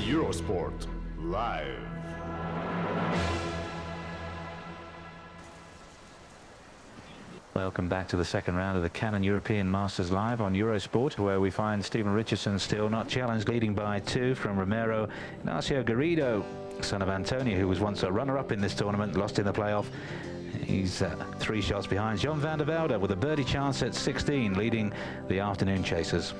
Eurosport Live. Welcome back to the second round of the Canon European Masters Live on Eurosport, where we find Stephen Richardson still not challenged, leading by 2 from Romero. Ignacio Garrido, son of Antonio, who was once a runner-up in this tournament, lost in the playoff. He's 3 shots behind. John van der Velde with a birdie chance at 16, leading the afternoon chasers.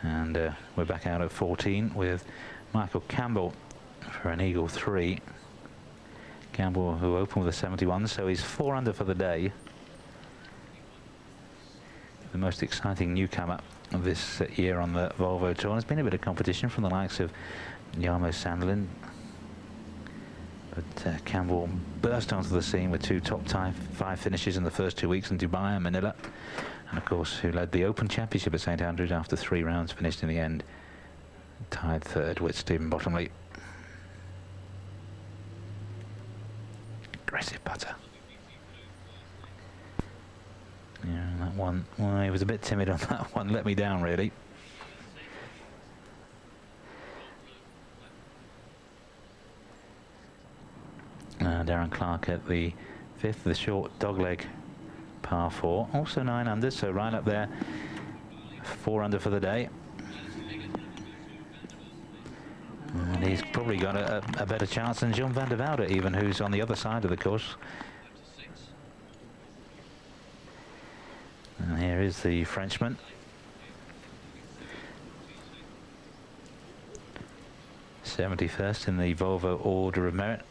And we're back out at 14 with Michael Campbell for an eagle 3. Campbell, who opened with a 71, so he's 4 under for the day. The most exciting newcomer of this year on the Volvo Tour. There's been a bit of competition from the likes of Jarmo Sandelin, but Campbell burst onto the scene with 2 top 5 finishes in the first 2 weeks in Dubai and Manila. And of course, who led the Open Championship at St Andrews after 3 rounds, finished in the end tied 3rd with Stephen Bottomley. Aggressive putter. Yeah, that one, well, he was a bit timid on that one, let me down really. Darren Clark at the 5th, the short dogleg par 4, also 9 under, so right up there, 4 under for the day. And he's probably got a better chance than John van der Velde even, who's on the other side of the course. And here is the Frenchman. '71st in the Volvo Order of Merit.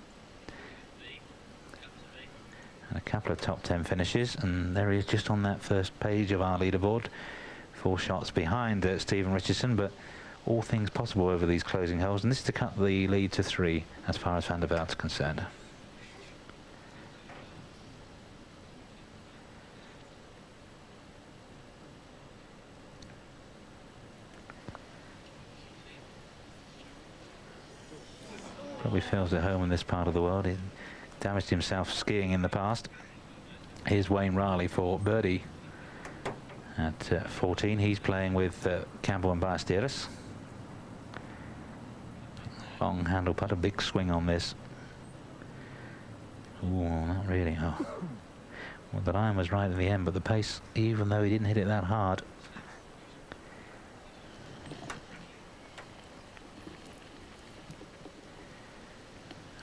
And a couple of top 10 finishes, and there he is just on that first page of our leaderboard. 4 shots behind Stephen Richardson, but all things possible over these closing holes, and this is to cut the lead to 3 as far as van der Velde is concerned. Probably feels at home in this part of the world. He damaged himself skiing in the past. Here's Wayne Riley for birdie at 14. He's playing with Campbell and Ballesteros. Long handle putt, a big swing on this. Ooh, not really. Oh, well, the line was right in the end, but the pace, even though he didn't hit it that hard.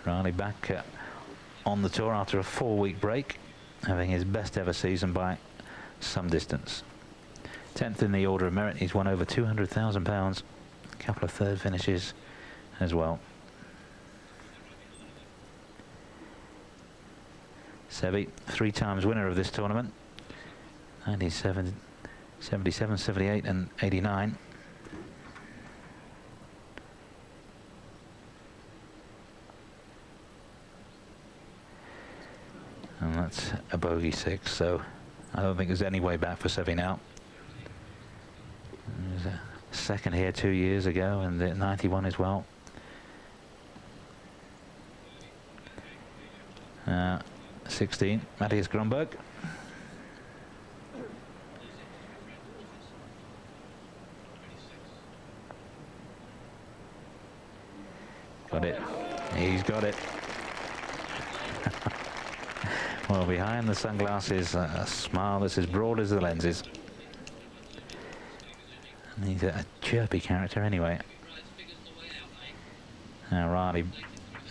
Riley back on the tour after a 4-week break, having his best ever season by some distance. 10th in the Order of Merit. He's won over £200,000. A couple of 3rd finishes as well. Seve, 3 times winner of this tournament. 97, 77, 78 and 89. And that's a bogey 6, so I don't think there's any way back for Seve now. There's a 2nd here 2 years ago, and 91 as well. 16, Matthias Grönberg. Got it. He's got it. Well, behind the sunglasses, a smile that's as broad as the lenses. And he's a chirpy character anyway. Now Riley,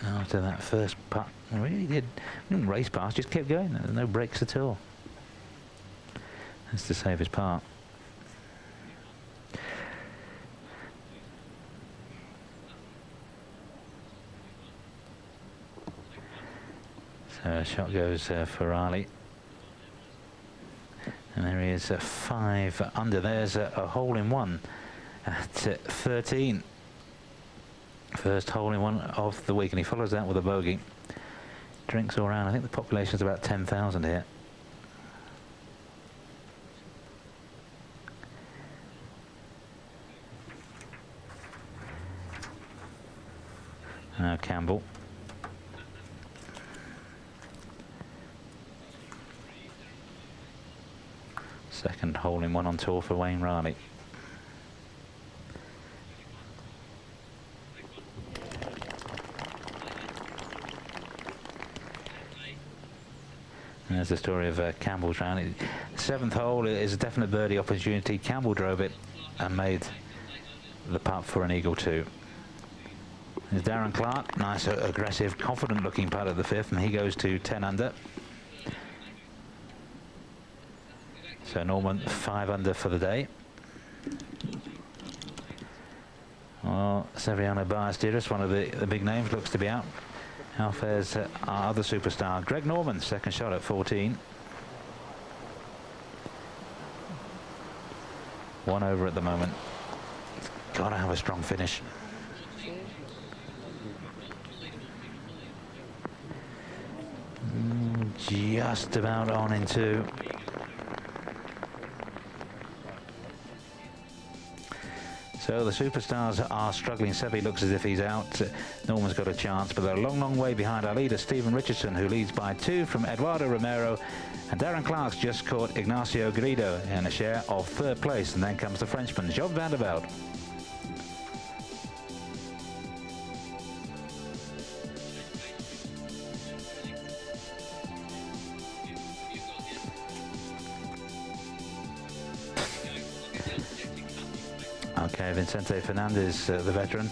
after that first putt, really didn't race past, just kept going. There were no breaks at all. That's to save his part. So a shot goes for Riley. And there he is, 5 under. There's a hole-in-one at 13. First hole-in-one of the week, and he follows that with a bogey. Drinks all around. I think the population's about 10,000 here. Now Campbell. Second hole-in-one on tour for Wayne Riley. And there's the story of Campbell's round. Seventh hole is a definite birdie opportunity. Campbell drove it and made the putt for an eagle too. There's Darren Clark, nice, aggressive, confident-looking putt at the fifth, and he goes to 10 under. So Norman 5 under for the day. Well, Severiano Ballesteros, one of the big names, looks to be out. How fares our other superstar, Greg Norman, second shot at 14. 1 over at the moment. He's got to have a strong finish. Just about on in 2. So the superstars are struggling. Sevi looks as if he's out. Norman's got a chance, but they're a long, long way behind our leader, Stephen Richardson, who leads by 2 from Eduardo Romero. And Darren Clark's just caught Ignacio Garrido in a share of 3rd place. And then comes the Frenchman, Jean van der Velde. Okay, Vicente Fernandez, the veteran,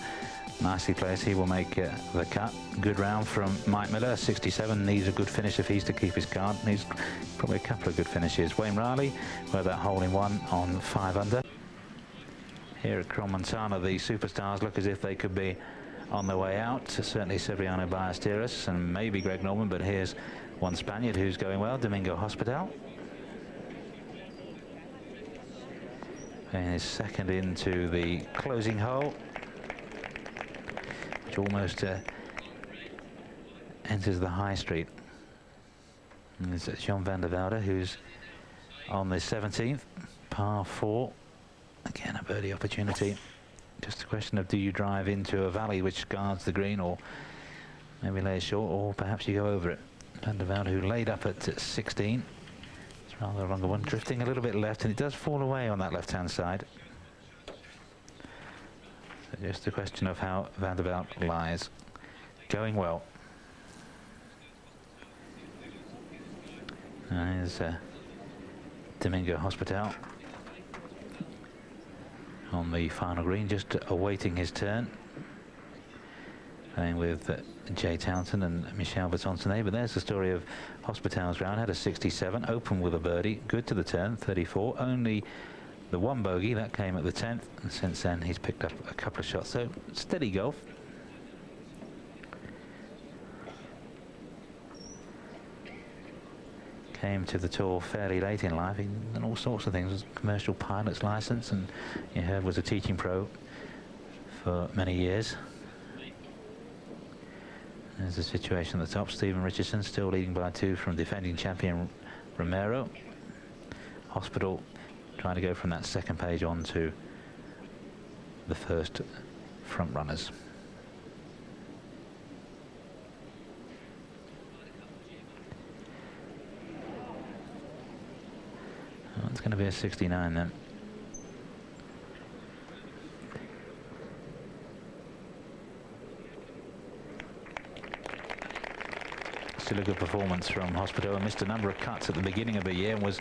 nicely placed. He will make the cut. Good round from Mike Miller, 67. Needs a good finish if he's to keep his card. Needs probably a couple of good finishes. Wayne Riley, where that hole-in-one on 5 under. Here at Crans-Montana, the superstars look as if they could be on their way out. Certainly Severiano Ballesteros and maybe Greg Norman, but here's one Spaniard who's going well, Domingo Hospital. And his second into the closing hole, which almost enters the high street. And it's Jean van der Velde, who's on the 17th, par 4. Again, a birdie opportunity. Just a question of, do you drive into a valley which guards the green, or maybe lay short, or perhaps you go over it. Van der Velde, who laid up at 16. Rather a longer one, drifting a little bit left, and it does fall away on that left-hand side. So just a question of how Van der Velde lies. Going well. Here's Domingo Hospital on the final green, just awaiting his turn. Playing with Jay Townsend and Michel Vatoncenet, but there's the story of Hospital's round. Had a 67, open with a birdie, good to the turn, 34. Only the one bogey, that came at the 10th, and since then he's picked up a couple of shots. So steady golf. Came to the tour fairly late in life, and all sorts of things. Commercial pilot's license, and you heard was a teaching pro for many years. There's the situation at the top. Stephen Richardson still leading by 2 from defending champion Romero. Hospital trying to go from that second page on to the first front runners. Oh, it's going to be a 69 then. Still a good performance from Hospital, and missed a number of cuts at the beginning of the year and was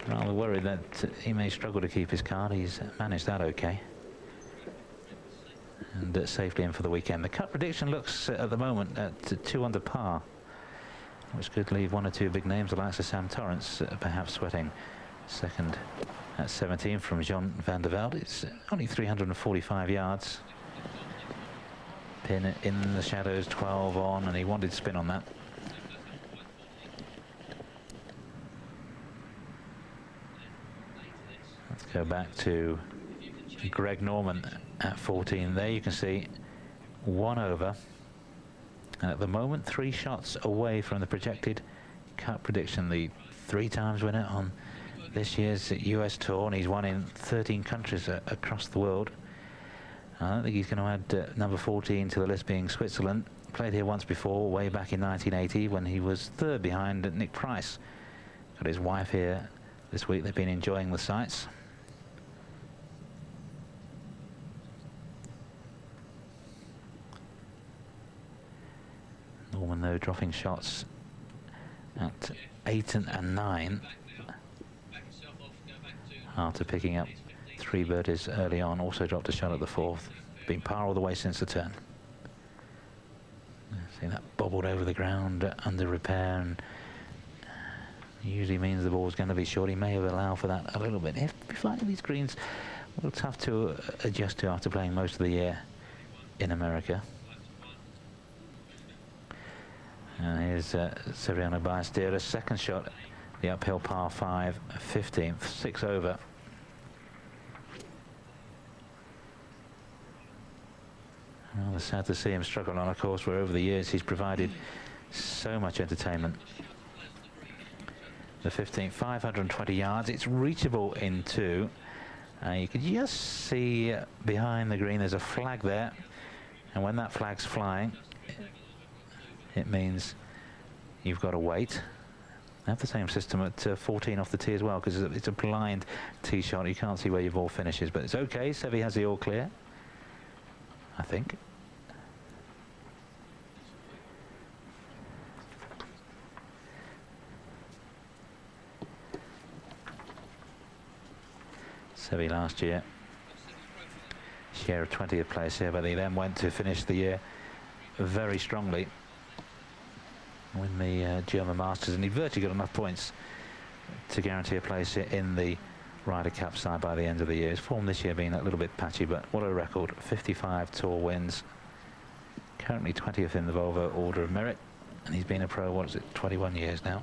rather worried that he may struggle to keep his card. He's managed that okay, and safely in for the weekend. The cut prediction looks at the moment at 2 under par, which could leave 1 or 2 big names, the likes of Sam Torrance, perhaps sweating second at 17 from Jean van der Velde. It's only 345 yards. Pin in the shadows, 12 on, and he wanted spin on that. Let's go back to Greg Norman at 14. There you can see 1 over. And at the moment, 3 shots away from the projected cut prediction. The 3 times winner on this year's US Tour, and he's won in 13 countries across the world. I don't think he's going to add number 14 to the list, being Switzerland. Played here once before, way back in 1980, when he was 3rd behind Nick Price. Got his wife here this week they've been enjoying the sights. Norman, though, dropping shots at 8 and 9 after picking up 3 birdies early on. Also dropped a shot at the 4th. Been par all the way since the turn. See that bobbled over the ground under repair, and usually means the ball's going to be short. He may have allowed for that a little bit. If you find these greens a little tough to adjust to after playing most of the year in America. And here's Severiano Ballesteros, second shot, the uphill par 5, 15th, 6 over. Rather sad to see him struggle on a course where over the years he's provided so much entertainment. The 15th, 520 yards, it's reachable in 2. You can just see behind the green there's a flag there, and when that flag's flying, it means you've got to wait. They have the same system at 14 off the tee as well, because it's a blind tee shot. You can't see where your ball finishes, but it's okay. Sevi has the all clear, I think. Sevi last year, share of 20th place here, but he then went to finish the year very strongly, win the German Masters, and he virtually got enough points to guarantee a place in the Ryder Cup side by the end of the year. His form this year being a little bit patchy, but what a record. 55 tour wins, currently 20th in the Volvo Order of Merit, and he's been a pro, what is it, 21 years now.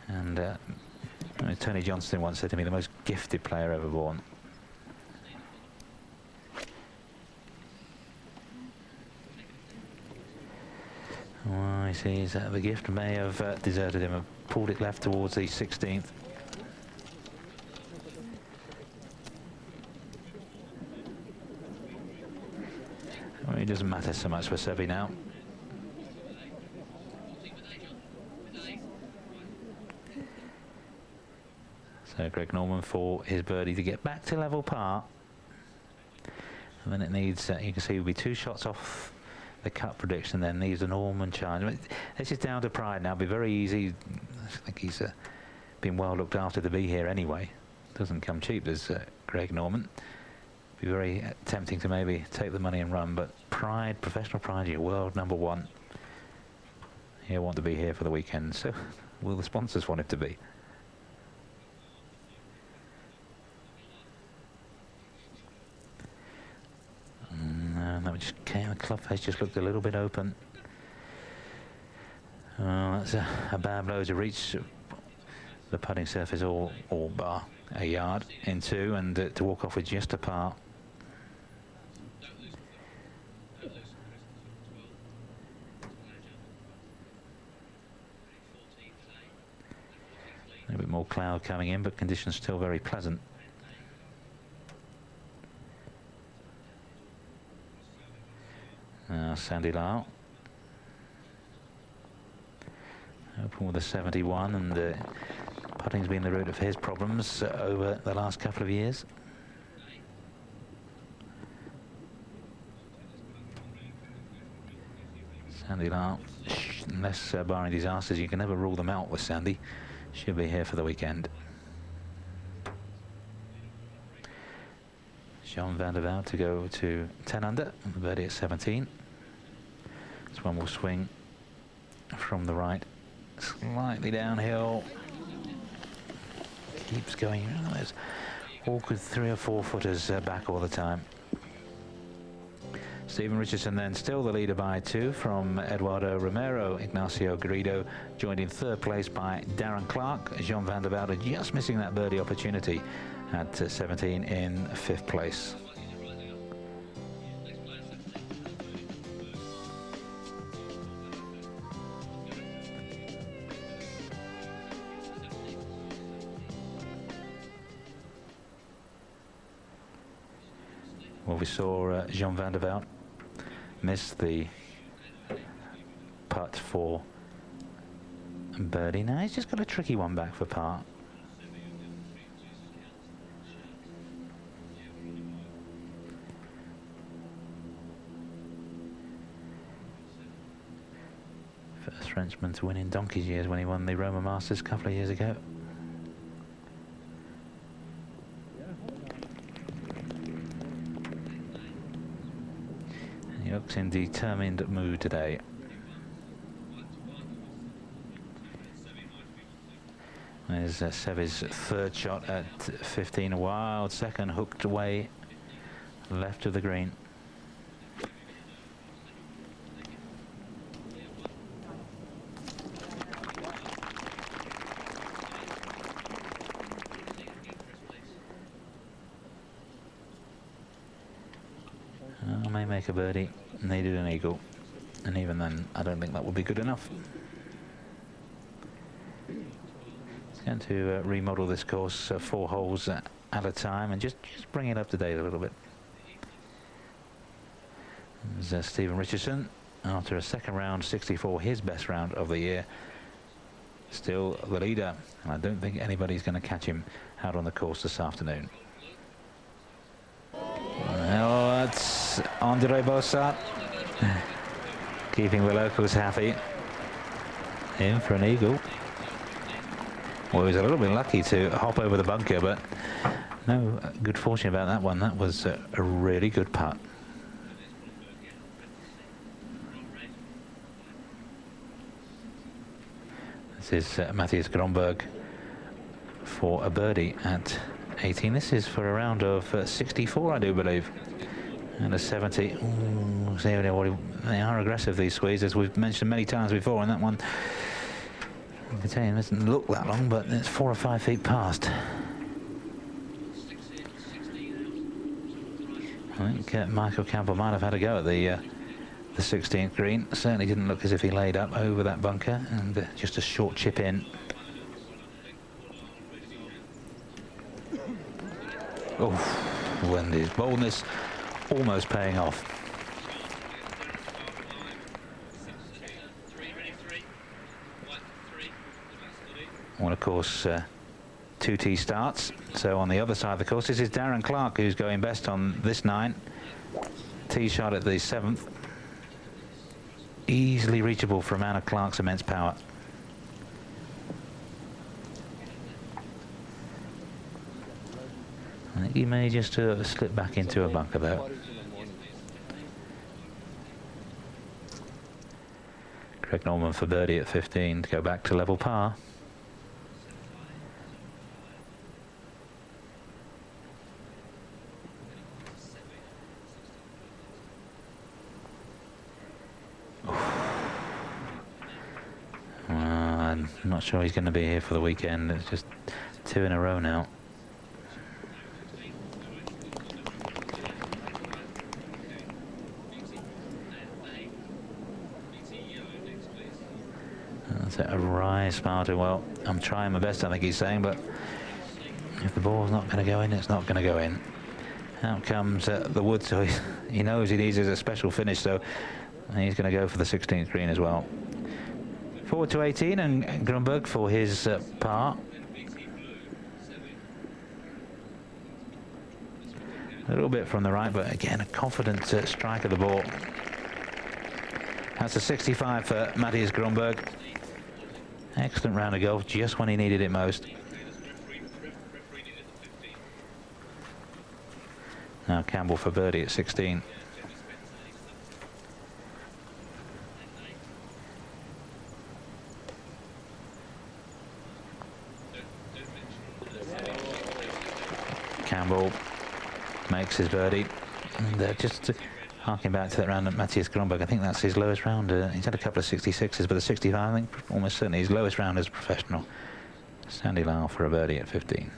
And Tony Johnston once said to me, the most gifted player ever born. Well, he sees the gift may have deserted him and pulled it left towards the 16th. Well, it doesn't matter so much for Sevi now. So Greg Norman for his birdie to get back to level par. And then it needs, you can see, will be 2 shots off the cut prediction, then needs a Norman charge. I mean, this is down to pride now. It'll be very easy. I think he's been well looked after to be here anyway. Doesn't come cheap, does Greg Norman. Be very tempting to maybe take the money and run, but pride, professional pride, your world #1. He'll want to be here for the weekend, so will the sponsors want him to be? That just came, the club face just looked a little bit open. That's a bad blow to reach the putting surface all bar a yard in 2, and to walk off with just a par. A little bit more cloud coming in, but conditions still very pleasant. Sandy Lyle open with a 71, and putting's been the root of his problems over the last couple of years. Sandy Lyle, unless barring disasters, you can never rule them out with Sandy. She'll be here for the weekend. Jean van der Velde to go to 10 under, and the birdie at 17. This one will swing from the right, slightly downhill. Keeps going. There's awkward 3 or 4 footers back all the time. Stephen Richardson then still the leader by 2 from Eduardo Romero. Ignacio Garrido joined in 3rd place by Darren Clark. Jean van der Velde just missing that birdie opportunity at 17 in 5th place. Well, we saw Jean van der Velde miss the putt for birdie. Now he's just got a tricky one back for par. First Frenchman to win in donkey's years when he won the Roma Masters a couple of years ago. He looks in determined mood today. There's Seve's third shot at 15, a wild second, hooked away left of the green. May make a birdie, needed an eagle, and even then I don't think that would be good enough. He's going to remodel this course 4 holes at a time and just bring it up to date a little bit. There's Stephen Richardson, after a second round 64, his best round of the year, still the leader, and I don't think anybody's going to catch him out on the course this afternoon. Oh, that's Andre Bossart, keeping the locals happy. In for an eagle. Well, he was a little bit lucky to hop over the bunker, but no good fortune about that one. That was a really good putt. This is Matthias Grönberg for a birdie at 18. This is for a round of 64, I do believe, and a 70. Ooh, they are aggressive, these Swedes, as we've mentioned many times before. And that one, I can tell you, it doesn't look that long, but it's 4 or 5 feet past. I think Michael Campbell might have had a go at the 16th green. Certainly didn't look as if he laid up over that bunker, and just a short chip in. Oh, when his boldness almost paying off. Well, of course, 2 tee starts. So on the other side of the course, this is Darren Clark, who's going best on this 9. Tee shot at the 7th. Easily reachable for a man of Clark's immense power. I think he may just slip back into a bunker though. Craig Norman for birdie at 15 to go back to level par. I'm not sure he's going to be here for the weekend. It's just 2 in a row now. That's a rise, Sparta. Well, I'm trying my best, I think he's saying, but if the ball's not going to go in, it's not going to go in. Out comes the wood, so he knows he needs a special finish, so he's going to go for the 16th green as well. Forward to 18, and Grönberg for his par. A little bit from the right, but again, a confident strike of the ball. That's a 65 for Matthias Grönberg. Excellent round of golf, just when he needed it most. Now Campbell for birdie at 16. Campbell makes his birdie, and just harking back to that round at Matthias Grönberg, I think that's his lowest round. He's had a couple of 66s, but the 65, I think, almost certainly his lowest round as a professional. Sandy Lyle for a birdie at 15.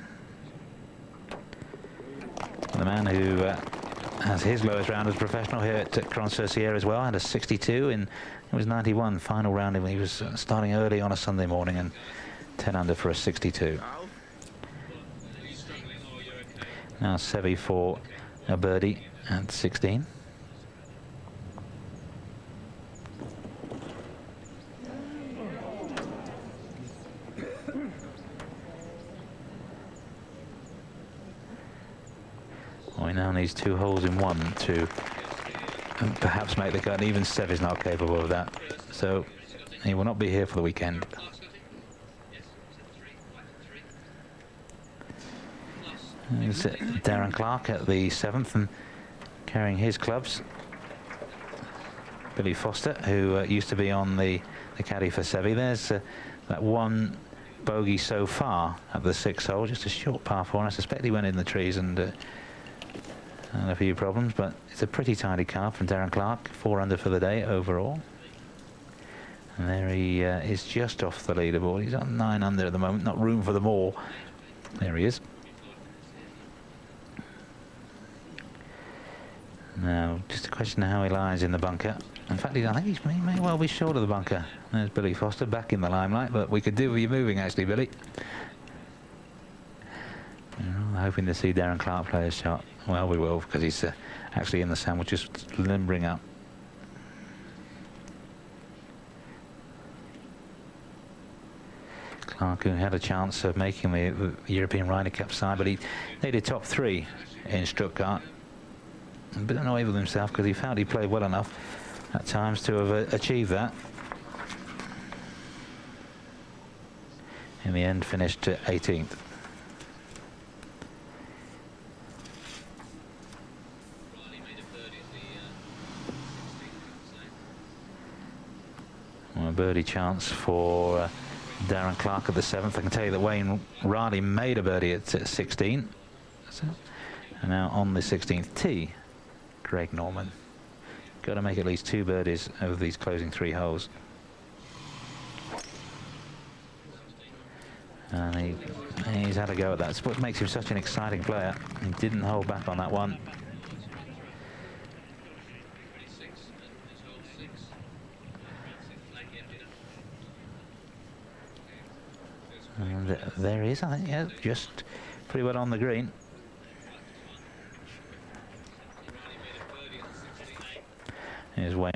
And the man who has his lowest round as a professional here at Crans-Sur-Sierre as well, had a 62 in, it was 91, final round when he was starting early on a Sunday morning, and 10 under for a 62. Now Seve for a birdie at 16. and these 2 holes in one to perhaps make the cut. Even Sev is not capable of that, so he will not be here for the weekend. There's Darren Clark at the 7th and carrying his clubs. Billy Foster, who used to be on the caddy for Sevi. There's that 1 bogey so far at the 6th hole, just a short par 4, and I suspect he went in the trees and had a few problems, but it's a pretty tidy card from Darren Clark, 4 under for the day overall. And there he is, just off the leaderboard. He's on 9 under at the moment, not room for them all. There he is. Now, just a question of how he lies in the bunker. In fact, I think he may well be short of the bunker. There's Billy Foster back in the limelight, but we could do with you moving, actually, Billy. Well, hoping to see Darren Clark play a shot. Well, we will, because he's actually in the sand. We're just limbering up. Clark, who had a chance of making the European Ryder Cup side, but he needed top 3 in Stuttgart. A bit annoyed with himself because he found he played well enough at times to have achieved that. In the end, finished 18th. Well, a birdie chance for Darren Clark at the 7th. I can tell you that Wayne Riley made a birdie at 16. And now on the 16th tee, Greg Norman. Got to make at least 2 birdies over these closing 3 holes. And he's had a go at that. It's what makes him such an exciting player. He didn't hold back on that one. And there he is, I think, yeah, just pretty well on the green. Here's Wayne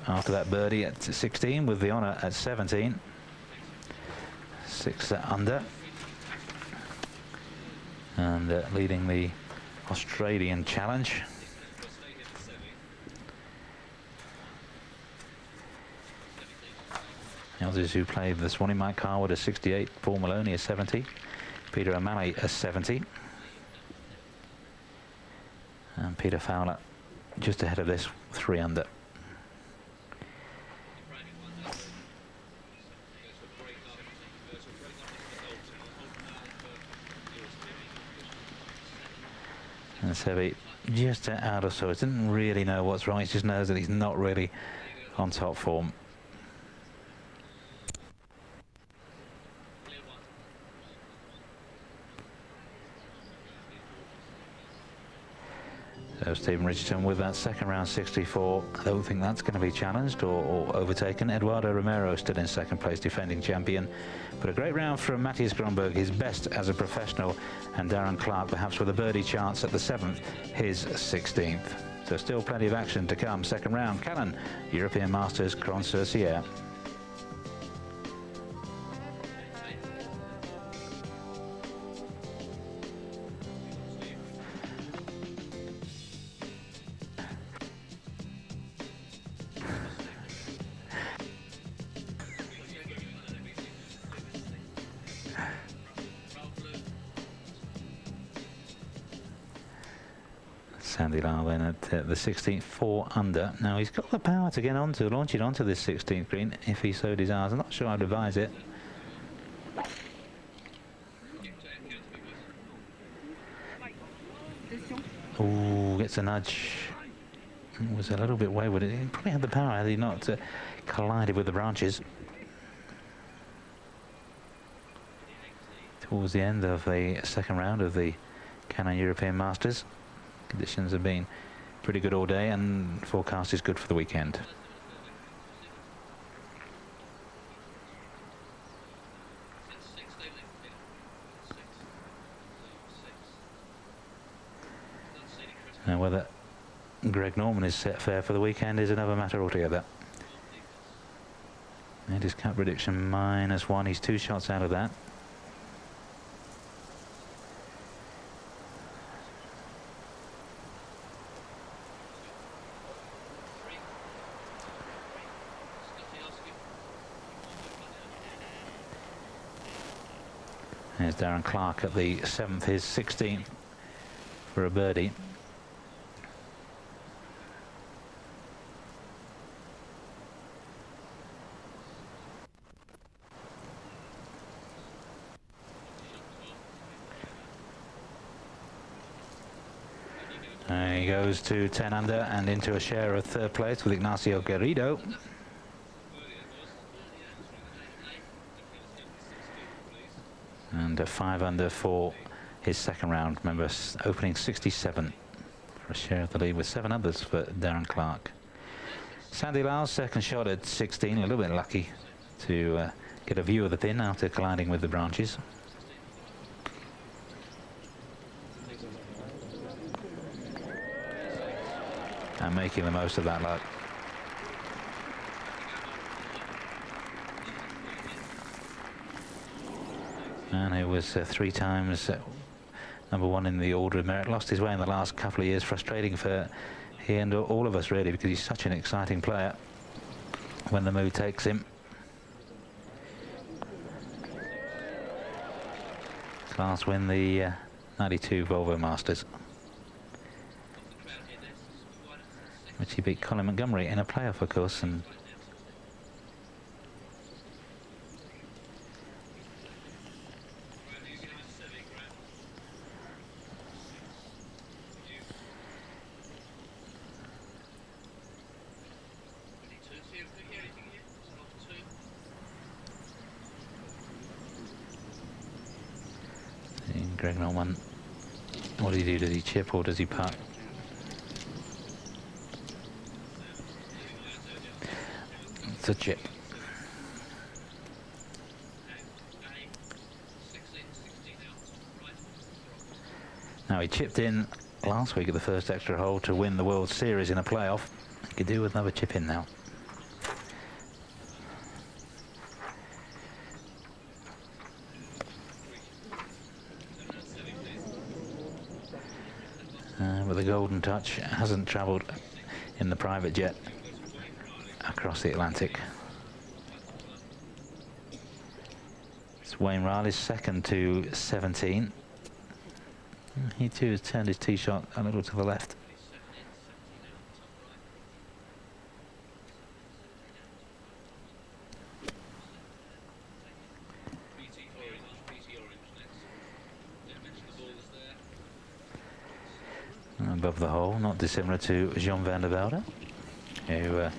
after that birdie at 16 with the honour at 17. 6 under. And leading the Australian Challenge. The others who played this morning: Mike Harwood a 68, Paul Maloney a 70, Peter O'Malley a 70. And Peter Fowler just ahead of this, 3 under. And Sevi just out of sorts, didn't really know what's wrong. He just knows that he's not really on top form. So Stephen Richardson with that second round 64. I don't think that's going to be challenged or overtaken. Eduardo Romero stood in second place, defending champion. But a great round from Matthias Gronberg, his best as a professional, and Darren Clark perhaps with a birdie chance at the 7th, his 16th. So still plenty of action to come. Second round, Canon European Masters, Crans-Sur-Sierre. Sandy Lyle then at the 16th, 4 under. Now he's got the power to get onto, launch it onto this 16th green if he so desires. I'm not sure I'd advise it. Oh, gets a nudge. It was a little bit wayward. He probably had the power had he not collided with the branches. Towards the end of the second round of the Canon European Masters. Conditions have been pretty good all day, and forecast is good for the weekend. Now whether Greg Norman is set fair for the weekend is another matter altogether. And his cut prediction -1. He's 2 shots out of that. There's Darren Clark at the 7th, his 16th for a birdie. And he goes to 10 under and into a share of 3rd place with Ignacio Garrido. And a 5 under for his 2nd round. Remember, opening 67 for a share of the lead with 7 others for Darren Clark. Sandy Lyle's 2nd shot at 16, a little bit lucky to get a view of the pin after colliding with the branches. And making the most of that luck. And it was 3 times #1 in the order of merit. Lost his way in the last couple of years. Frustrating for he and all of us, really, because he's such an exciting player when the mood takes him. Last win the 92 Volvo Masters, which he beat Colin Montgomery in a playoff, of course. And Greg Norman, what does he do? Does he chip or does he putt? It's a chip. Now, he chipped in last week at the first extra hole to win the World Series in a playoff. He could do with another chip in now. With a golden touch, hasn't travelled in the private jet across the Atlantic. It's Wayne Riley's 2nd to 17. He too has turned his tee shot a little to the left. Above the hole, not dissimilar to Jean van der Velde, who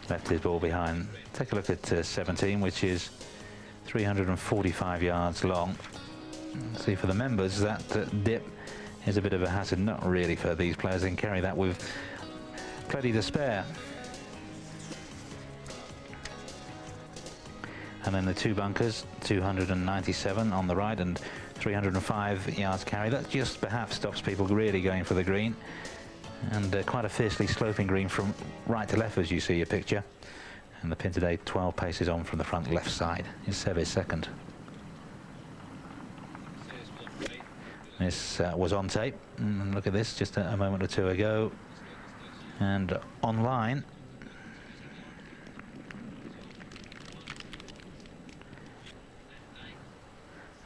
left his ball behind. Take a look at 17, which is 345 yards long. See, for the members, that dip is a bit of a hazard. Not really for these players. They can carry that with plenty to spare. And then the 2 bunkers, 297 on the right and 305 yards carry. That just perhaps stops people really going for the green. And quite a fiercely sloping green from right to left, as you see your picture. And the pin today 12 paces on from the front left side. Is Seve's 2nd. This was on tape. And look at this, just a moment or 2 ago. And online.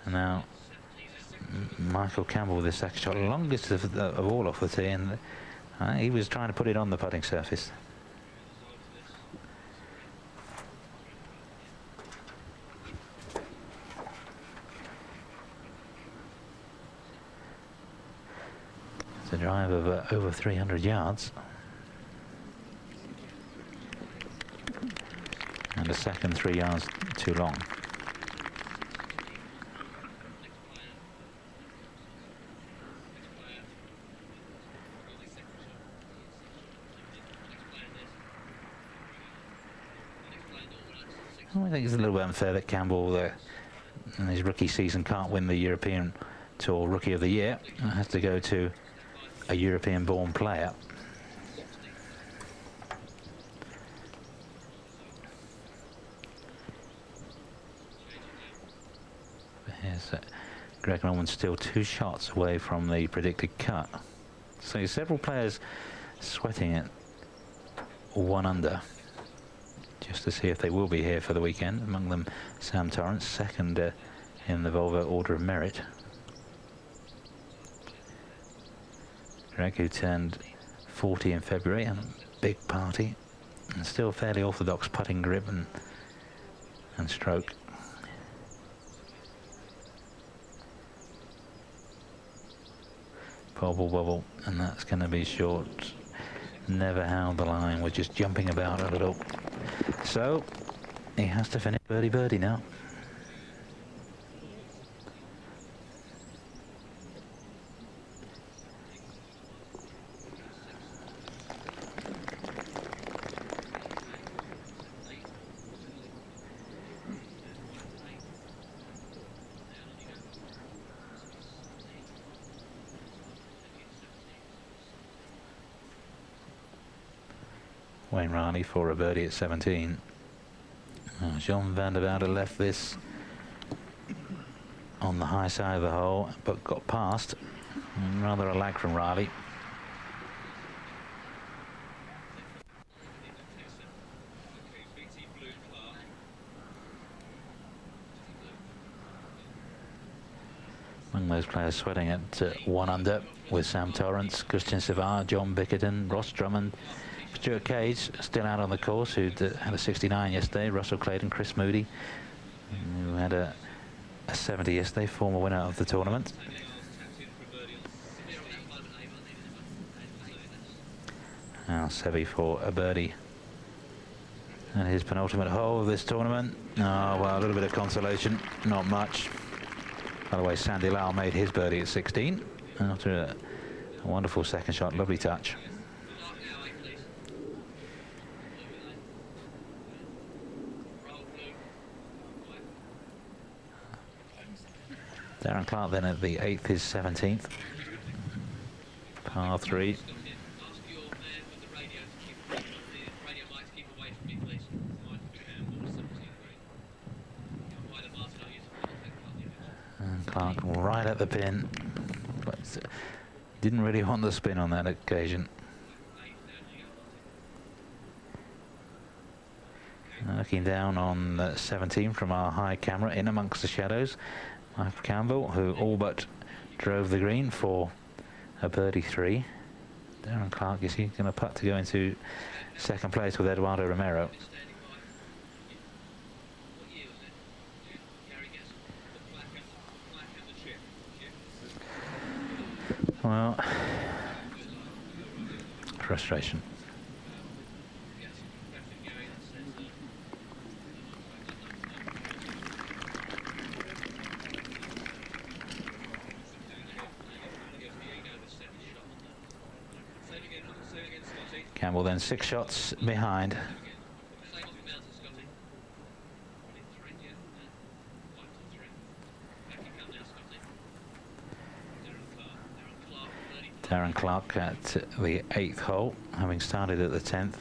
And now Michael Campbell with the 2nd shot, longest of all off the tee, and he was trying to put it on the putting surface. It's a drive of over 300 yards. And a 2nd 3 yards too long. I think it's a little bit unfair that Campbell, in his rookie season, can't win the European Tour Rookie of the Year. It has to go to a European-born player. Here's Greg Norman, still 2 shots away from the predicted cut. So several players sweating it 1 under. Just to see if they will be here for the weekend. Among them, Sam Torrance, 2nd in the Volvo Order of Merit. Greg, who turned 40 in February, and a big party, and still fairly orthodox putting grip and stroke. Bobble, bobble, and that's going to be short. Never held the line, we're just jumping about a little. So, he has to finish birdie birdie now. Wayne Riley for a birdie at 17. Jean van der Woude left this on the high side of the hole, but got past. Rather a lag from Riley. Among those players sweating at 1 under, with Sam Torrance, Christian Savard, John Bickerton, Ross Drummond, Stuart Cage still out on the course, who'd had a 69 yesterday. Russell Clayton, Chris Moody, who had a 70 yesterday, former winner of the tournament. Now Seve for a birdie. And his penultimate hole of this tournament. Oh, well, a little bit of consolation, not much. By the way, Sandy Lyle made his birdie at 16 after a wonderful second shot, lovely touch. Darren Clark then at the 8th, his 17th. Par 3. And Clark right at the pin. But didn't really want the spin on that occasion. Looking down on 17 from our high camera, in amongst the shadows, Michael Campbell, who all but drove the green for a birdie 3. Darren Clark, is he going to putt to go into second place with Eduardo Romero? Well, frustration. Campbell then 6 shots behind. Darren Clark at the 8th hole, having started at the 10th.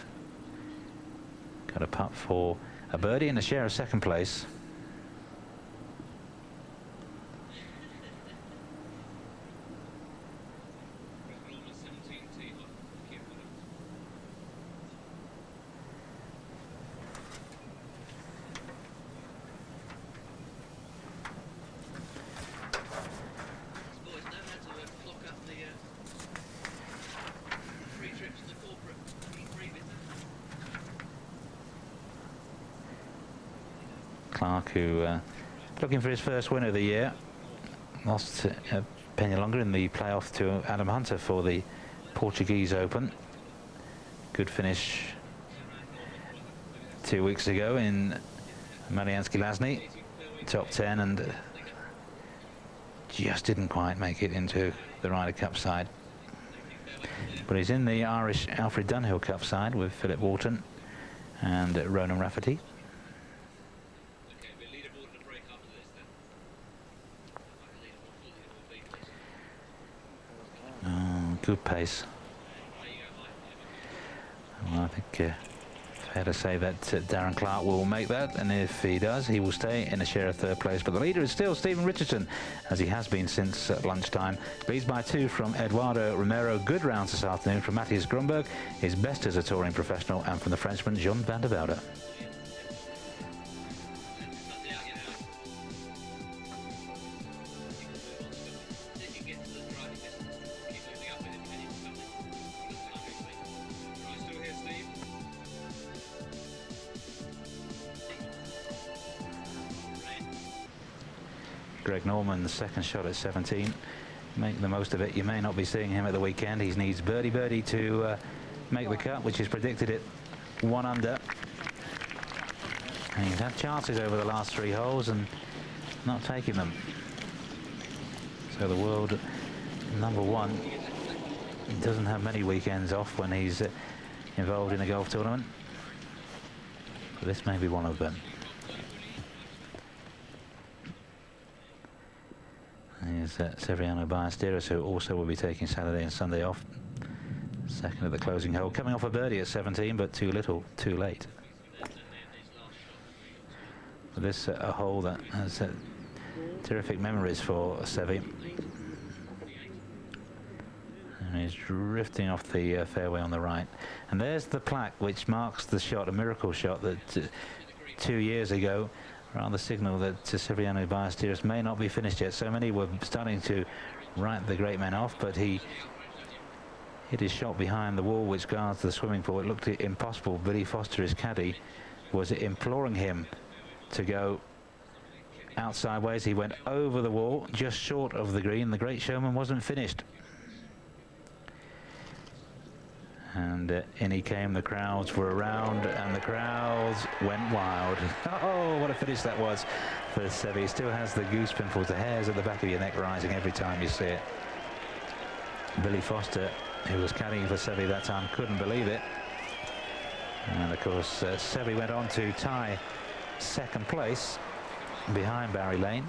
Got a putt for a birdie and a share of second place. Clark, who looking for his first win of the year, lost Penhalonga in the playoff to Adam Hunter for the Portuguese Open. Good finish 2 weeks ago in Marianski Lasny, top 10, and just didn't quite make it into the Ryder Cup side. But he's in the Irish Alfred Dunhill Cup side with Philip Wharton and Ronan Rafferty. Good pace. Well, I think fair to say that Darren Clark will make that, and if he does, he will stay in a share of 3rd place. But the leader is still Stephen Richardson, as he has been since lunchtime. Leads by 2 from Eduardo Romero. Good rounds this afternoon from Matthias Grunberg, his best as a touring professional, and from the Frenchman Jean van der Woude. Greg Norman's second shot at 17. Make the most of it. You may not be seeing him at the weekend. He needs birdie to make the cut, which is predicted at 1 under. And he's had chances over the last 3 holes and not taking them. So the world #1 doesn't have many weekends off when he's involved in a golf tournament. But this may be one of them. Here's Severiano Ballesteros, who also will be taking Saturday and Sunday off. Second at the closing hole, coming off a birdie at 17, but too little, too late. But this a hole that has terrific memories for Sevi. And he's drifting off the fairway on the right. And there's the plaque which marks the shot, a miracle shot that 2 years ago rather signal that Severiano Ballesteros may not be finished yet. So many were starting to write the great man off, but he hit his shot behind the wall which guards the swimming pool. It looked impossible. Billy Foster, his caddy, was imploring him to go outside ways. He went over the wall, just short of the green. The great showman wasn't finished. And in he came. The crowds were around, and the crowds went wild. Oh, what a finish that was for Sevi. He still has the goose pimples, the hairs at the back of your neck rising every time you see it. Billy Foster, who was caddying for Sevi that time, couldn't believe it. And of course, Sevi went on to tie second place behind Barry Lane.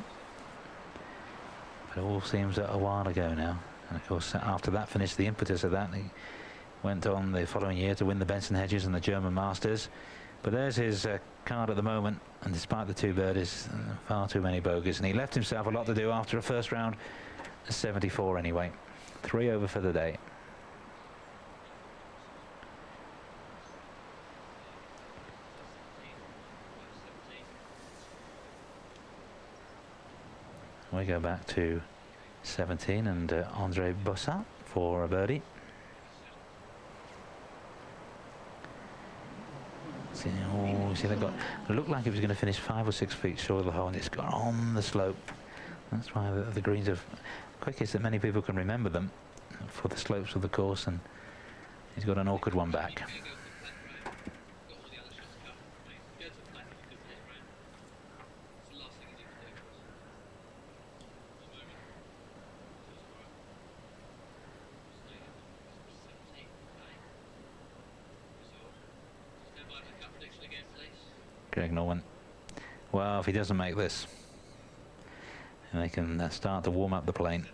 But it all seems a while ago now. And of course, after that finish, the impetus of that, he went on the following year to win the Benson Hedges and the German Masters. But there's his card at the moment, and despite the 2 birdies, far too many bogeys, and he left himself a lot to do after a first round 74 anyway. 3 over for the day. We go back to 17 and Andre Bossat for a birdie. See, they got, it looked like it was going to finish 5 or 6 feet short of the hole, and it's gone on the slope. That's why the greens are quickest that many people can remember them for the slopes of the course, and he's got an awkward one back. Greg Norman. Well, if he doesn't make this, they can start to warm up the plane.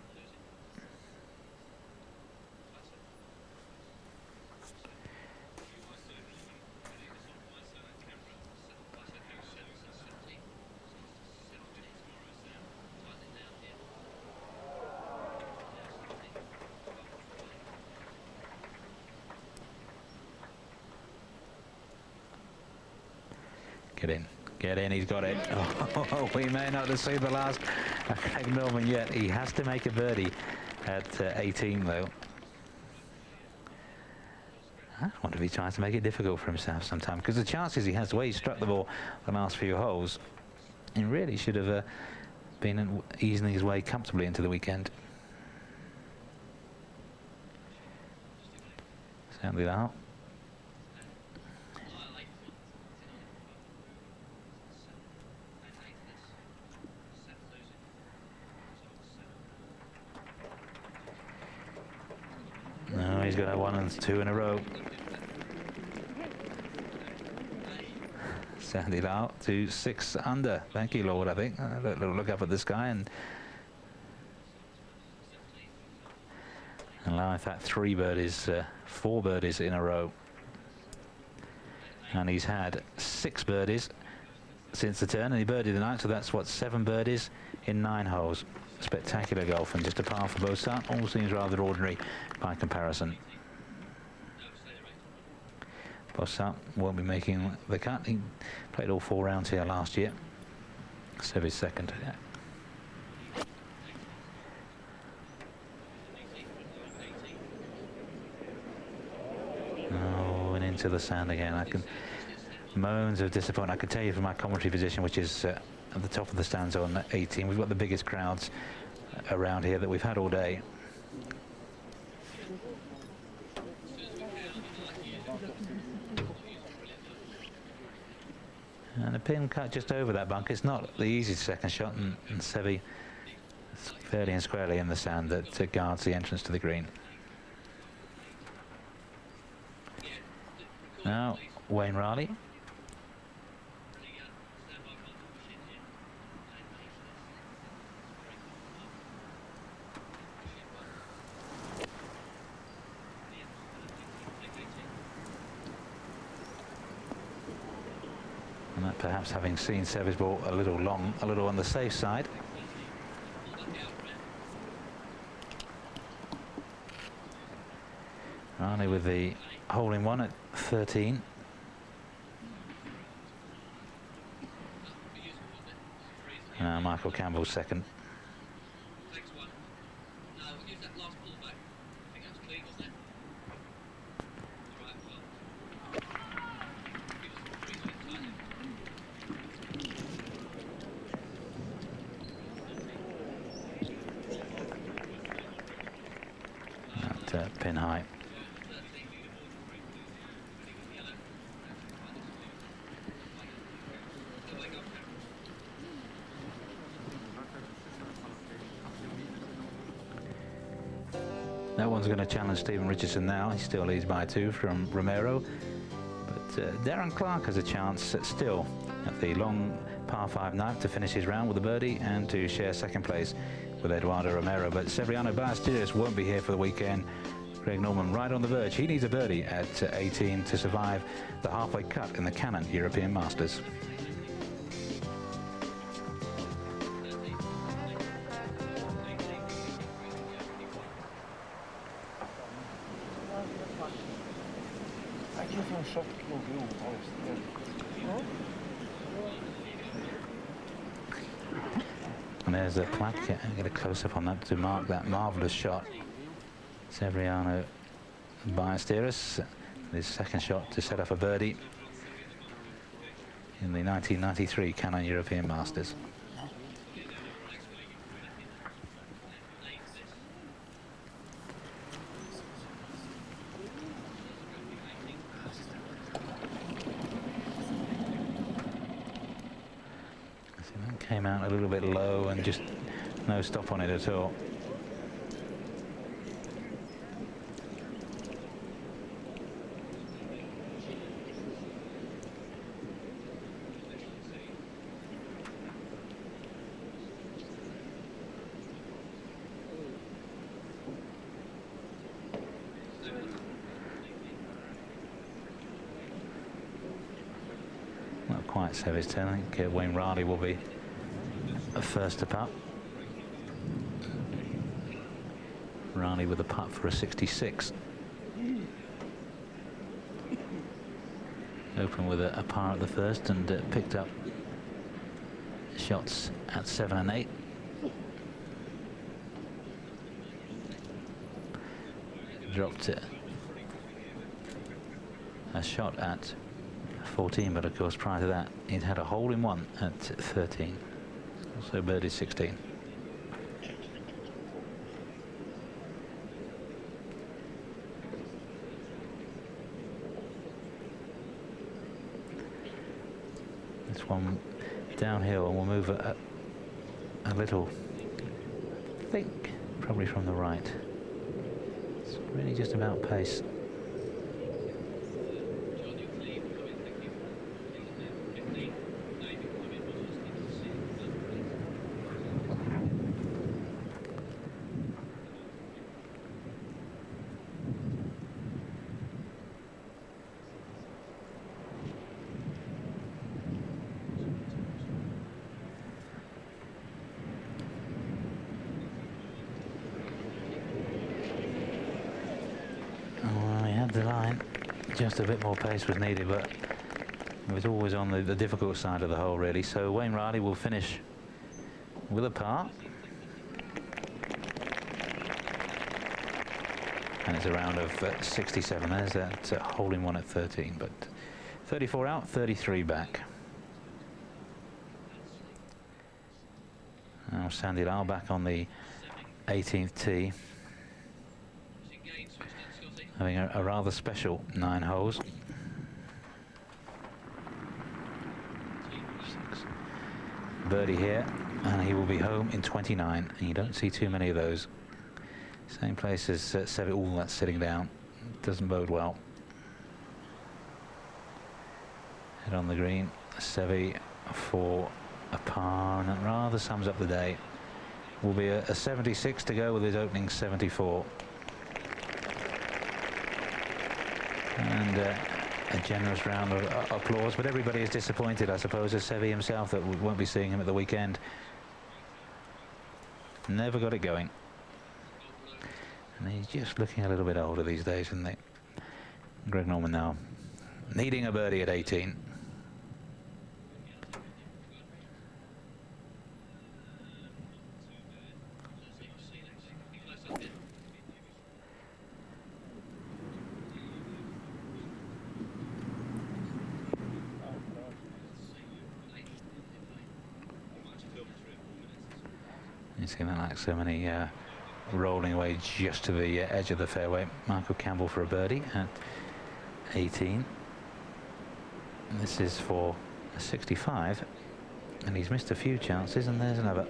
Get in, he's got it. Oh, we may not have seen the last of Greg Norman yet. He has to make a birdie at 18, though. I wonder if he tries to make it difficult for himself sometime, because the chances he has, the way he struck the ball the last few holes, he really should have been easing his way comfortably into the weekend. Sounded out. No, he's got a 1 and 2 in a row. Sounded out to 6 under. Thank you, Lord, I think. Look up at the sky and allow, in fact, 3 birdies, 4 birdies in a row. And he's had 6 birdies since the turn, and he birdied the 9th, so that's what, 7 birdies in 9 holes. Spectacular golf, and just a par for Bossat. All seems rather ordinary by comparison. Bossat won't be making the cut. He played all 4 rounds here last year. Sevi's second. Yeah. Oh, into the sand again. I can moans of disappointment. I can tell you from my commentary position, which is at the top of the stands on 18. We've got the biggest crowds around here that we've had all day. And a pin cut just over that bunker. It's not the easiest second shot, and Seve is fairly and squarely in the sand that guards the entrance to the green. Now, Wayne Riley. And that perhaps having seen Seve's ball a little long, a little on the safe side. Riley with the hole-in-one at 13. Now Michael Campbell second. At pin high. No one's going to challenge Stephen Richardson now. He still leads by 2 from Romero. But Darren Clark has a chance still at the long par 5 knife to finish his round with a birdie and to share second place with Eduardo Romero. But Severiano Ballesteros won't be here for the weekend. Greg Norman right on the verge. He needs a birdie at 18 to survive the halfway cut in the Canon European Masters. And there's a plaque. Get a close-up on that to mark that marvellous shot. Severiano Ballesteros, his second shot to set up a birdie in the 1993 Canon European Masters. So that came out a little bit low and just no stop on it at all. Not quite Seve's turn. I think Wayne Riley will be first to putt. Riley with a putt for a 66. Open with a par at the first and picked up shots at 7 and 8. Dropped a shot at 14, but of course prior to that he'd had a hole-in-one at 13. Also birdied 16. This one downhill, and we'll move a little, I think probably from the right. It's really just about pace. The line, just a bit more pace was needed, but it was always on the difficult side of the hole, really. So Wayne Riley will finish with a par, and it's a round of 67. There's that hole-in-one at 13, but 34 out, 33 back. Now Sandy Lyle back on the 18th tee, having a rather special 9 holes. Birdie here, and he will be home in 29, and you don't see too many of those. Same place as Seve. Ooh, that's sitting down. Doesn't bode well. Head on the green. Seve for a par, and that rather sums up the day. Will be a 76 to go with his opening 74. And a generous round of applause, but everybody is disappointed, I suppose, as Seve himself, that we won't be seeing him at the weekend. Never got it going. And he's just looking a little bit older these days, isn't he? Greg Norman now needing a birdie at 18. You see that, like so many rolling away just to the edge of the fairway. Michael Campbell for a birdie at 18. And this is for a 65, and he's missed a few chances, and there's another.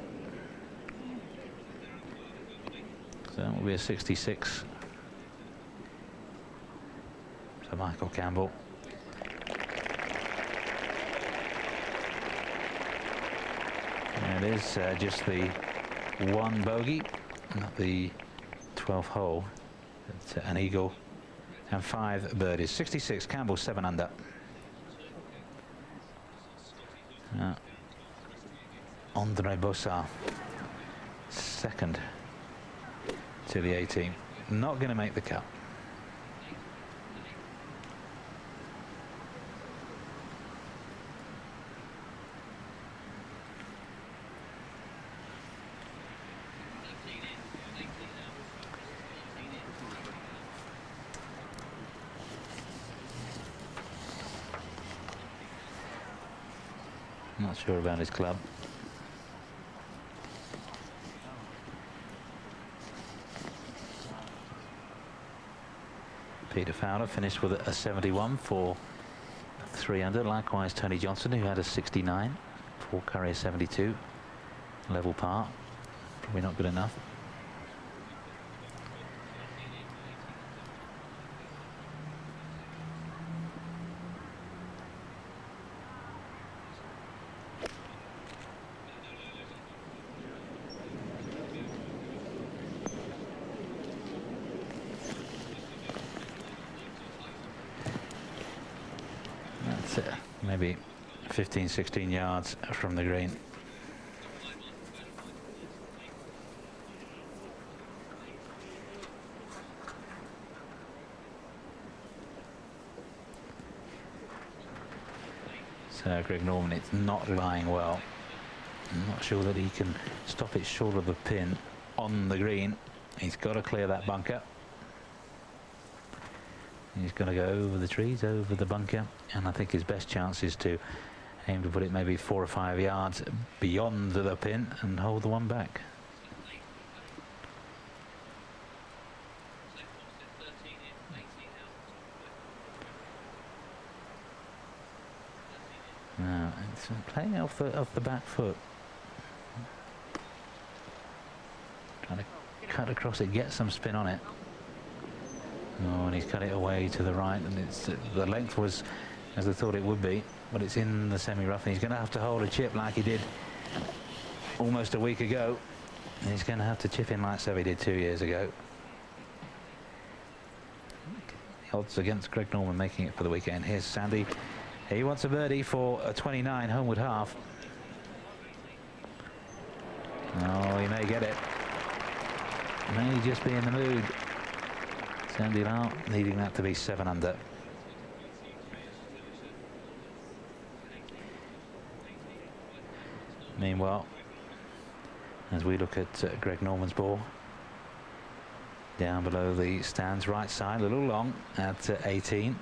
So that will be a 66. So Michael Campbell. And it is just the one bogey, not the 12th hole, but an eagle and 5 birdies. 66, Campbell 7 under. Andre Bossard, second to the 18. Not going to make the cut. Not sure about his club. Peter Fowler finished with a 71 for 3 under. Likewise, Tony Johnson, who had a 69. Paul Curry a 72. Level par. Probably not good enough. Maybe 15, 16 yards from the green. So Greg Norman, it's not lying well. I'm not sure that he can stop it short of the pin on the green. He's got to clear that bunker. He's going to go over the trees, over the bunker, and I think his best chance is to aim to put it maybe 4 or 5 yards beyond the pin and hold the one back. Now it's playing off the back foot, trying to cut across it, get some spin on it. Oh, and he's cut it away to the right, and it's the length was as I thought it would be, but it's in the semi-rough, and he's going to have to hold a chip like he did almost a week ago. And he's going to have to chip in like Seve did 2 years ago. The odds against Greg Norman making it for the weekend. Here's Sandy. He wants a birdie for a 29 homeward half. Oh, he may get it. May just be in the mood. Sandy Lyle needing that to be 7 under. Meanwhile, as we look at Greg Norman's ball, down below the stands right side, a little long at 18.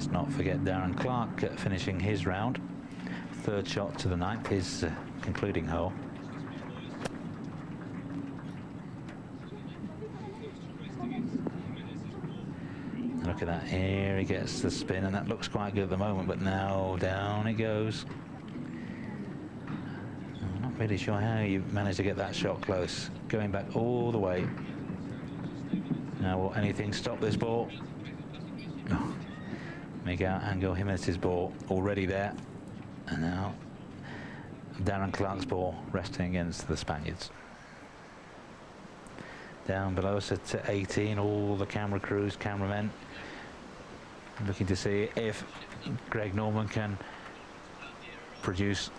Let's not forget Darren Clark finishing his round. Third shot to the ninth, his concluding hole. Look at that, here he gets the spin, and that looks quite good at the moment, but now down it goes. I'm not really sure how you managed to get that shot close, going back all the way. Now will anything stop this ball? No. Miguel Angel Jimenez's ball already there, and now Darren Clark's ball resting against the Spaniards. Down below us at 18, all the camera crews, cameramen, looking to see if Greg Norman can produce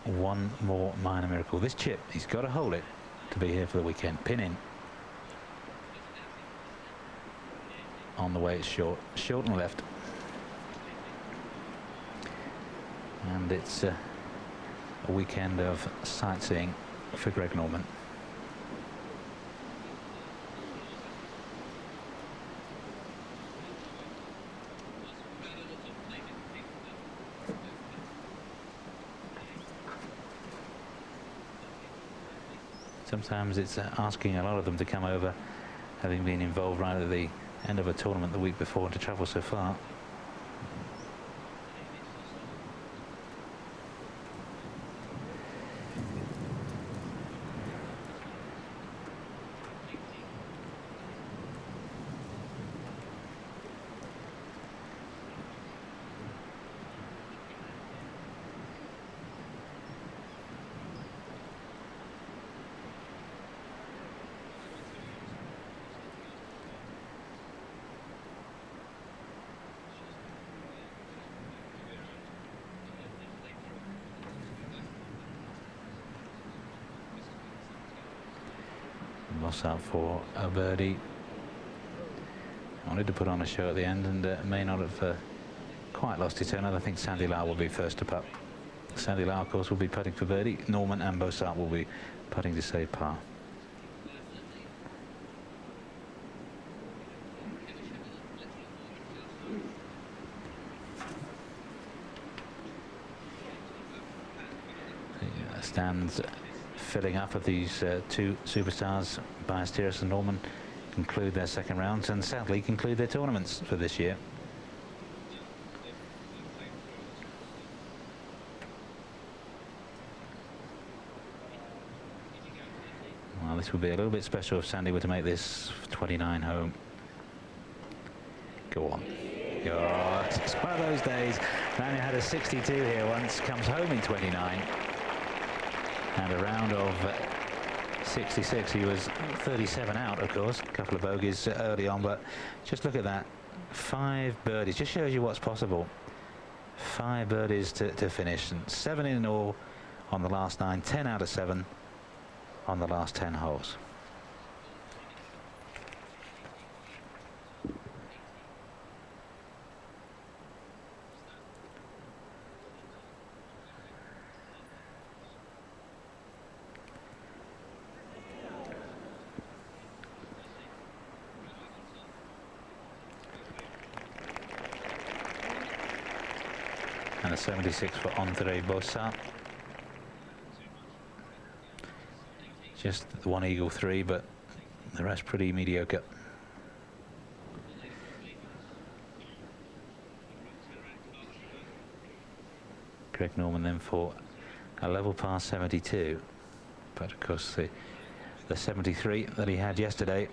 one more minor miracle. This chip, he's got to hold it to be here for the weekend. Pin in. On the way, it's short and left. And it's a weekend of sightseeing for Greg Norman. Sometimes it's asking a lot of them to come over, having been involved right at the end of a tournament the week before, and to travel so far. Lost out for a birdie. Wanted to put on a show at the end, and may not have quite lost his turn. I think Sandy Lau will be first to putt. Sandy Lau, of course, will be putting for birdie. Norman and Bossart will be putting to save par. The stands filling up of these two superstars, Ballesteros and Norman, conclude their second rounds and sadly conclude their tournaments for this year. Well, this would be a little bit special if Sandy were to make this 29 home. Go on. Oh, it's one of those days. Daniel had a 62 here once, comes home in 29. And a round of 66. He was 37 out, of course. A couple of bogeys early on, but just look at that. 5 birdies. Just shows you what's possible. 5 birdies to finish, and 7 in all on the last 9. 10 out of 7 on the last 10 holes. And a 76 for Andre Bossart. Just one eagle 3, but the rest pretty mediocre. Greg Norman then for a level par 72, but of course the 73 that he had yesterday .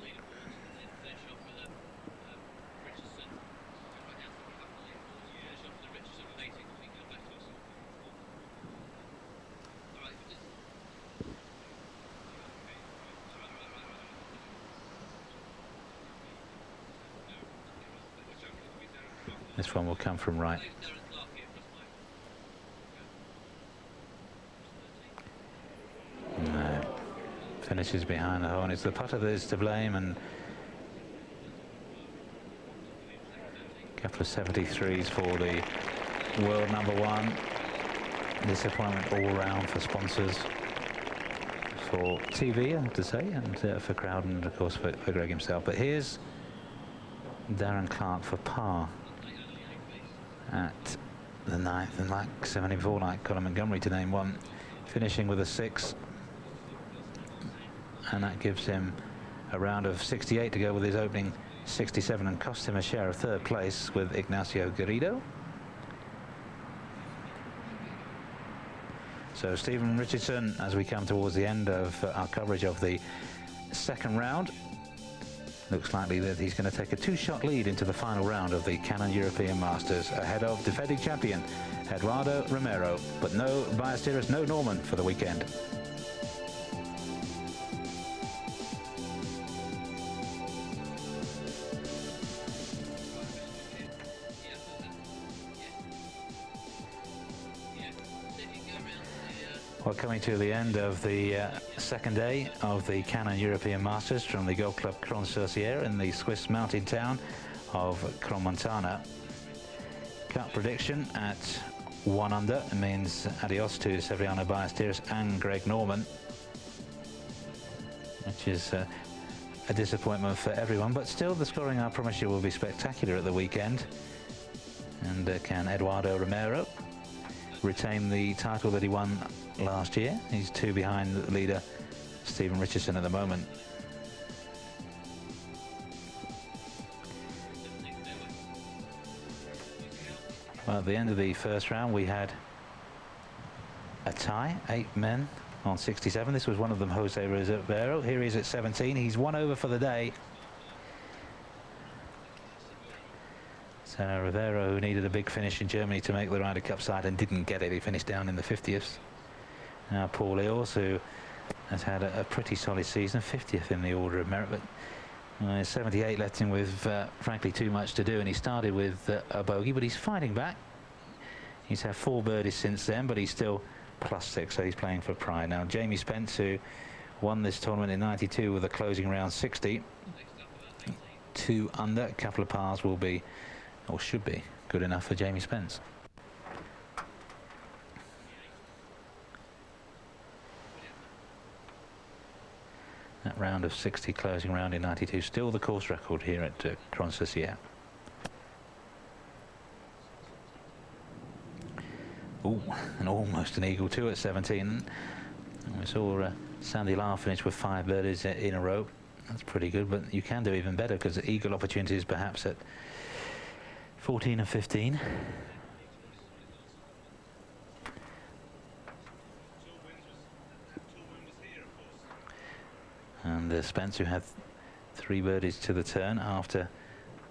This one will come from right. No. Finishes behind the hole, and it's the putter that is to blame, and a couple of 73s for the world #1. Disappointment all round for sponsors, for TV, I have to say, and for crowd, and of course for Greg himself. But here's Darren Clark for par. at the 9th, and like 74, like Colin Montgomery to name one, finishing with a 6, and that gives him a round of 68 to go with his opening 67, and cost him a share of 3rd place with Ignacio Garrido. So Stephen Richardson, as we come towards the end of our coverage of the 2nd round, looks likely that he's going to take a 2-shot lead into the final round of the Canon European Masters, ahead of defending champion Eduardo Romero. But no Ballesteros, no Norman for the weekend. Well, coming to the end of the 2nd day of the Canon European Masters from the golf club Crans-Sur-Sierre in the Swiss mountain town of Crans-Montana. Cut prediction at 1 under means adios to Severiano Ballesteros and Greg Norman, which is a disappointment for everyone, but still the scoring, I promise you, will be spectacular at the weekend. And can Eduardo Romero retain the title that he won last year? He's 2 behind the leader Stephen Richardson at the moment. Well, at the end of the 1st round we had a tie, 8 men on 67. This was one of them, Jose Rivero. Here he is at 17. He's 1 over for the day. So Rivero, who needed a big finish in Germany to make the Ryder Cup side and didn't get it, he finished down in the 50th. Now Paul Eels, who has had a pretty solid season, 50th in the order of merit, but 78 left him with frankly too much to do, and he started with a bogey, but he's fighting back. He's had 4 birdies since then, but he's still +6, so he's playing for pride. Now Jamie Spence, who won this tournament in '92 with a closing round 60, 2 under, a couple of pars will be, or should be, good enough for Jamie Spence. That round of 60, closing round in '92, still the course record here at Crans-Sur-Sierre. Oh, and almost an eagle too at 17. And we saw Sandy Lar finish with 5 birdies in a row. That's pretty good, but you can do even better because the eagle opportunities perhaps at 14 and 15. And Spence, who had 3 birdies to the turn after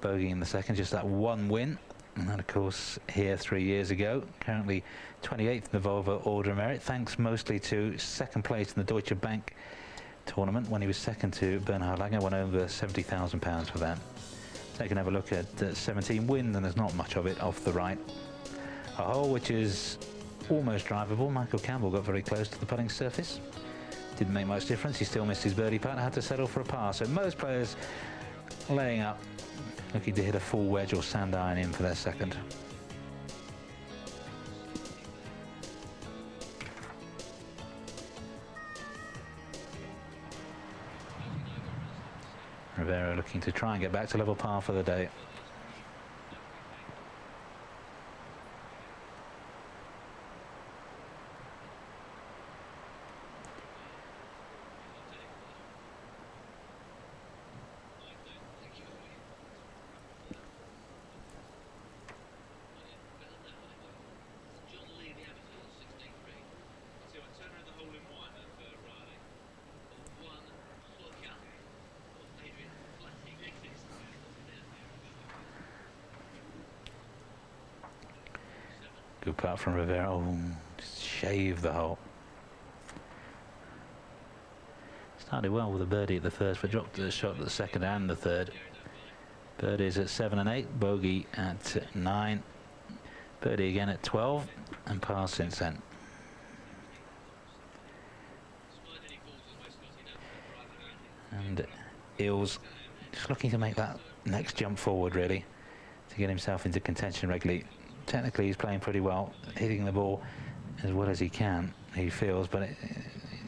bogeying in the 2nd, just that 1 win. And that, of course, here 3 years ago. Currently 28th in the Volvo Order of Merit, thanks mostly to 2nd place in the Deutsche Bank tournament when he was 2nd to Bernhard Langer, won over £70,000 for that. Taking a look at 17 wind, and there's not much of it off the right. A hole which is almost drivable. Michael Campbell got very close to the putting surface. Didn't make much difference. He still missed his birdie putt, had to settle for a par. So most players laying up, looking to hit a full wedge or sand iron in for their 2nd. Rivero looking to try and get back to level par for the day. Good putt from Rivero. Just shave the hole. Started well with a birdie at the 1st, but dropped the shot at the 2nd and the 3rd. Birdies at 7 and 8, bogey at 9, birdie again at 12, and par since then. And Eels just looking to make that next jump forward, really, to get himself into contention regularly. Technically he's playing pretty well, hitting the ball as well as he can, he feels, but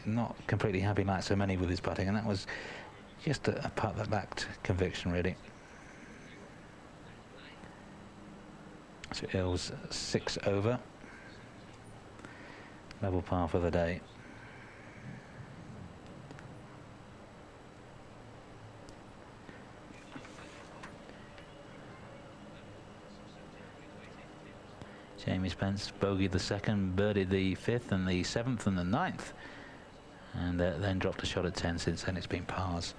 not completely happy like so many with his putting, and that was just a putt that lacked conviction, really. So Ills 6 over. Level par for the day. Jamie Spence bogeyed the second, birdied the fifth and the seventh and the ninth, and then dropped a shot at 10. Since then it's been pars.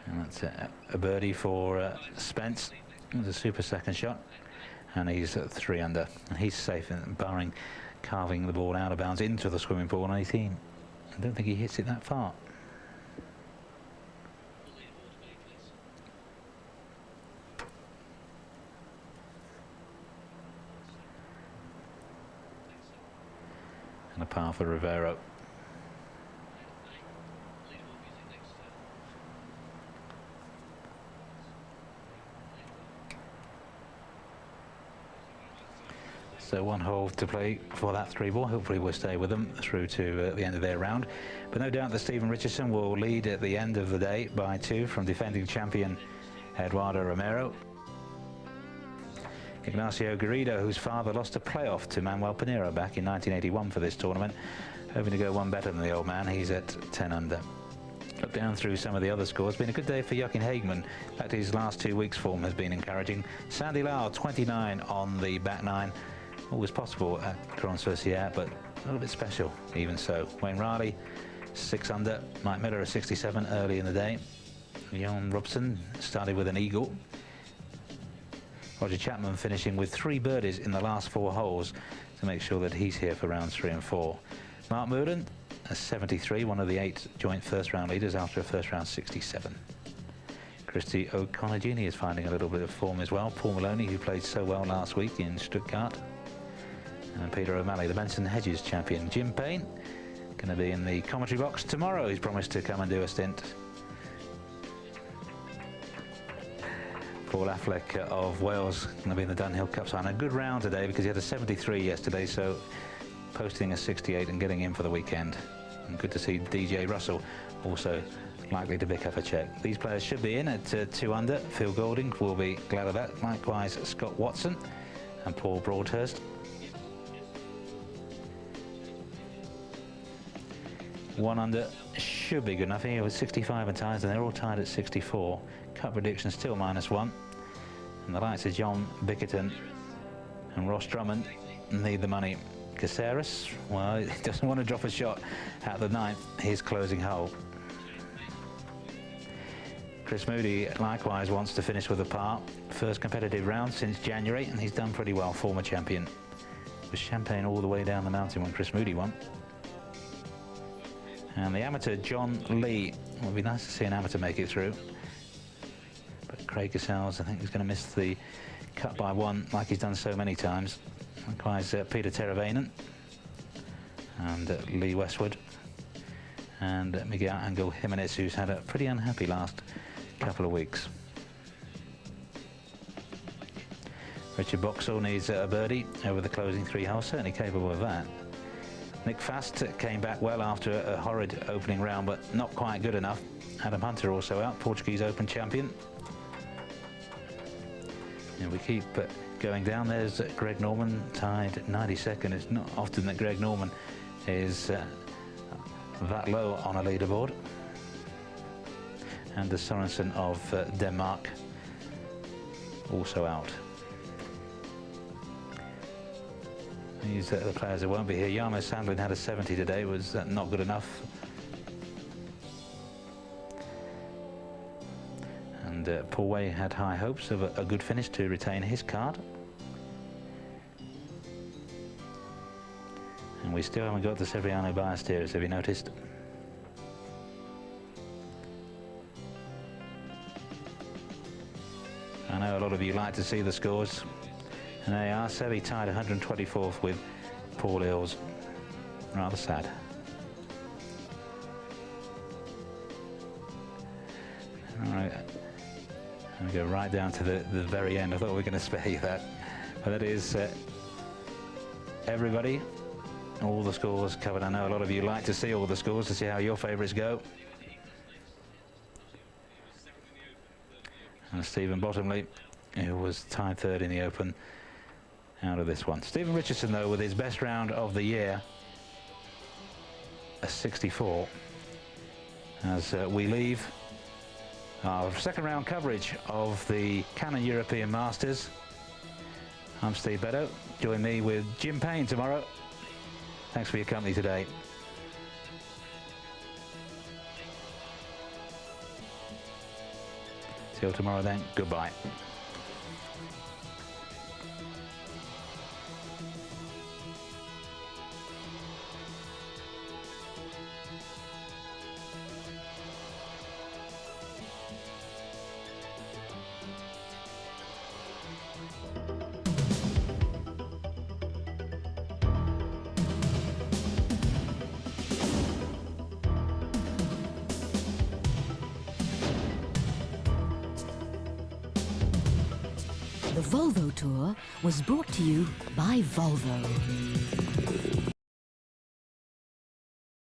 And that's a birdie for Spence. It was a super second shot. And he's at 3 under. And he's safe, barring carving the ball out of bounds into the swimming pool on 18. I don't think he hits it that far. And a par for Rivero. So 1 hole to play for that 3-ball. Hopefully we'll stay with them through to the end of their round. But no doubt that Stephen Richardson will lead at the end of the day by 2 from defending champion Eduardo Romero. Ignacio Garrido, whose father lost a playoff to Manuel Pinero back in 1981 for this tournament, hoping to go one better than the old man. He's at 10 under. Look down through some of the other scores. Been a good day for Joachim Hagemann. In fact, his last 2 weeks' form has been encouraging. Sandy Lau, 29 on the back 9. Always possible at Crans-Sur-Sierre, but a little bit special, even so. Wayne Riley, 6 under. Mike Miller, a 67 early in the day. Jon Robson started with an eagle. Roger Chapman finishing with 3 birdies in the last 4 holes to make sure that he's here for rounds 3 and 4. Mark Moorland, a 73, one of the 8 joint first-round leaders after a first-round 67. Christy O'Connor Jr. is finding a little bit of form as well. Paul Maloney, who played so well last week in Stuttgart. And Peter O'Malley, the Benson Hedges champion. Jim Payne, going to be in the commentary box tomorrow. He's promised to come and do a stint. Paul Affleck of Wales going to be in the Dunhill Cup side. A good round today because he had a 73 yesterday, so posting a 68 and getting in for the weekend. And good to see DJ Russell also likely to pick up a check. These players should be in at 2 under. Phil Golding will be glad of that. Likewise, Scott Watson and Paul Broadhurst. 1 under should be good enough. Here with 65 and ties, and they're all tied at 64. Cut prediction still -1. And the likes of John Bickerton and Ross Drummond need the money. Caceres, well, he doesn't want to drop a shot at the 9th, his closing hole. Chris Moody likewise wants to finish with a par. First competitive round since January, and he's done pretty well, former champion. It was champagne all the way down the mountain when Chris Moody won. And the amateur John Lee, it would be nice to see an amateur make it through. But Craig Casals, I think, is going to miss the cut by 1 like he's done so many times. Likewise, Peter Teravainen and Lee Westwood and Miguel Angel Jimenez, who's had a pretty unhappy last couple of weeks. Richard Boxall needs a birdie over the closing 3 holes, certainly capable of that. Nick Fast came back well after a horrid opening round, but not quite good enough. Adam Hunter also out, Portuguese Open champion. And we keep going down. There's Greg Norman, tied 92nd. It's not often that Greg Norman is that low on a leaderboard. And the Sorensen of Denmark also out. These are the players that won't be here. Jarmo Sandlin had a 70 today, was not good enough. And Paul Way had high hopes of a good finish to retain his card. And we still haven't got the Severiano Ballesteros, have you noticed? I know a lot of you like to see the scores. And they are. Sevi tied 124th with Paul Ills. Rather sad. All right. And we go right down to the very end. I thought we were going to spare you that. That is everybody. All the scores covered. I know a lot of you like to see all the scores to see how your favourites go. And Stephen Bottomley, who was tied third in the Open, out of this one. Stephen Richardson, though, with his best round of the year, a 64, as we leave our second round coverage of the Canon European Masters. I'm Steve Beddoe. Join me with Jim Payne tomorrow. Thanks for your company today. Till tomorrow then, goodbye. The Volvo Tour was brought to you by Volvo.